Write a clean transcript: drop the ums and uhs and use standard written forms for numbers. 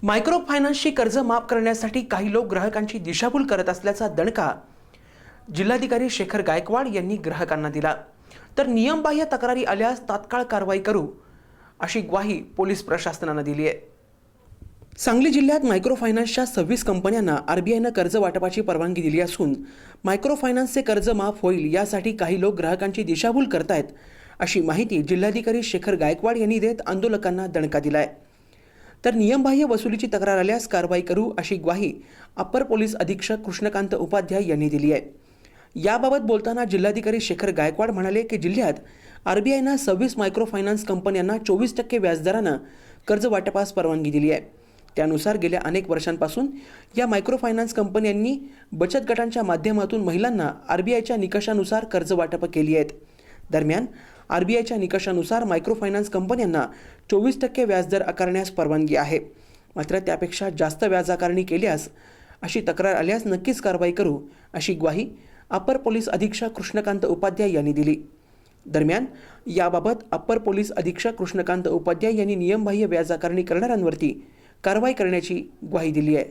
Micro फायनान्सची कर्ज माफ करण्यासाठी काही लोक ग्राहकांची दिशाभूल करत असल्याचा दणका जिल्हाधिकारी शेखर गायकवाड यांनी ग्राहकांना दिला। तर नियमबाह्य तक्रारी आल्यास तात्काळ कारवाई करू अशी ग्वाही पोलीस प्रशासनाने दिली आहे। सांगली जिल्ह्यात मायक्रो फायनान्सच्या 26 कंपन्यांना आरबीआयने कर्ज वाटपाची परवानगी दिली असून मायक्रो फायनान्सचे कर्ज माफ होईल यासाठी काही लोक ग्राहकांची दिशाभूल करतायत अशी माहिती जिल्हाधिकारी शेखर गायकवाड यांनी देत आंदोलकांना दणका दिलाय। तर नियमबाह्य वसुलीची तक्रार आल्यास कारवाई करू अशी ग्वाही अप्पर पोलीस अधीक्षक कृष्णकांत उपाध्याय यांनी दिली आहे। याबाबत बोलताना जिल्हाधिकारी शेखर गायकवाड म्हणाले की जिल्ह्यात आरबीआयने 26 मायक्रो फायनान्स कंपन्यांना 24% व्याजदराने कर्ज वाटपास परवानगी दिली आहे। त्यानुसार गेल्या अनेक वर्षांपासून या मायक्रो फायनान्स कंपन्यांनी बचत गटांच्या माध्यमातून महिलांना आरबीआयच्या निकषानुसार कर्ज वाटप केली आहेत। दरम्यान आरबीआयच्या निकषानुसार मायक्रो फायनान्स कंपन्यांना 24% व्याजदर आकारण्यास परवानगी आहे, मात्र त्यापेक्षा जास्त व्याज आकारणी केल्यास अशी तक्रार आल्यास नक्कीच कारवाई करू अशी ग्वाही अप्पर पोलीस अधीक्षक कृष्णकांत उपाध्याय यांनी दिली। दरम्यान याबाबत अप्पर पोलीस अधीक्षक कृष्णकांत उपाध्याय यांनी नियमबाह्य व्याज आकारणी करणाऱ्यांवरती कारवाई करण्याची ग्वाही दिली आहे।